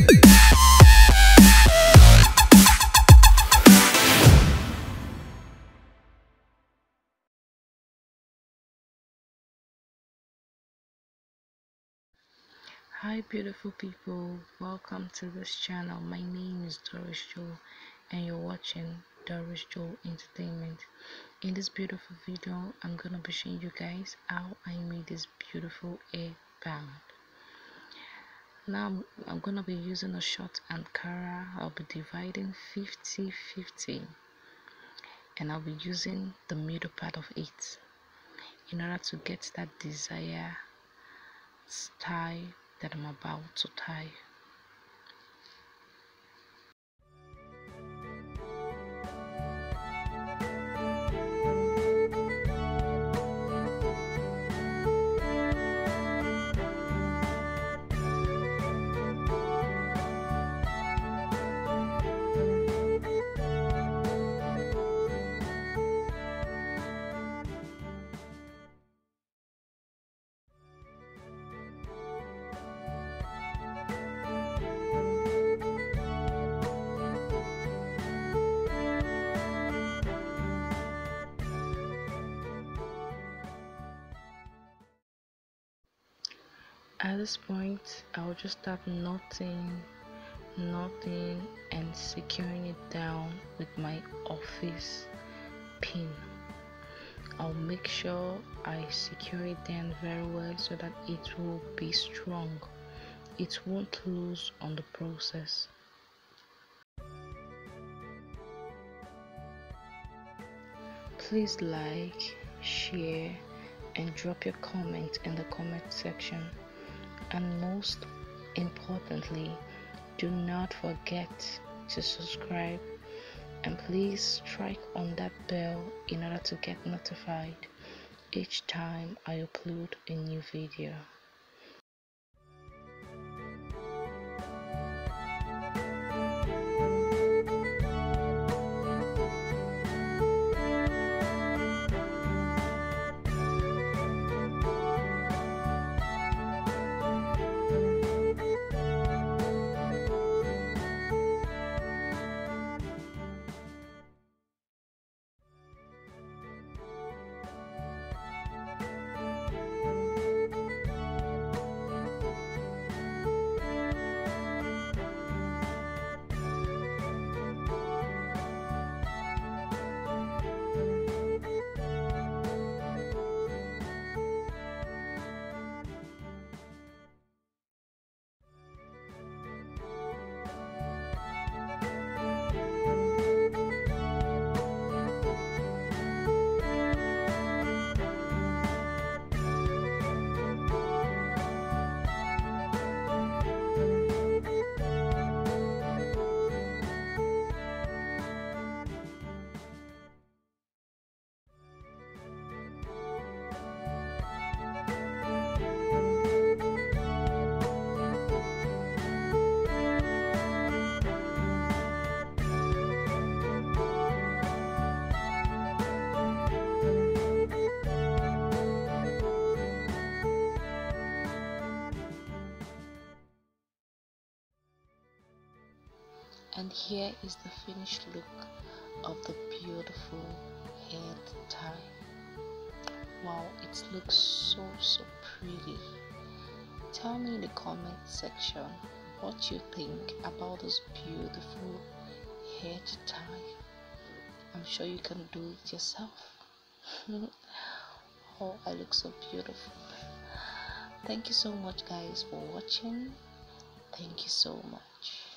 Hi beautiful people, welcome to this channel. My name is Doris Joe and you're watching Doris Joe Entertainment. In this beautiful video, I'm gonna be showing you guys how I made this beautiful hair band. Now I'm gonna be using a short Ankara. I'll be dividing 50-50 and I'll be using the middle part of it in order to get that desired style that I'm about to tie. At this point, I'll just start knotting and securing it down with my office pin. I'll make sure I secure it down very well so that it will be strong. It won't lose on the process. Please like, share, and drop your comment in the comment section. And most importantly, do not forget to subscribe and please strike on that bell in order to get notified each time I upload a new video. And here is the finished look of the beautiful head tie. Wow, it looks so pretty. Tell me in the comment section what you think about this beautiful head tie. I'm sure you can do it yourself. Oh, I look so beautiful. Thank you so much guys for watching. Thank you so much.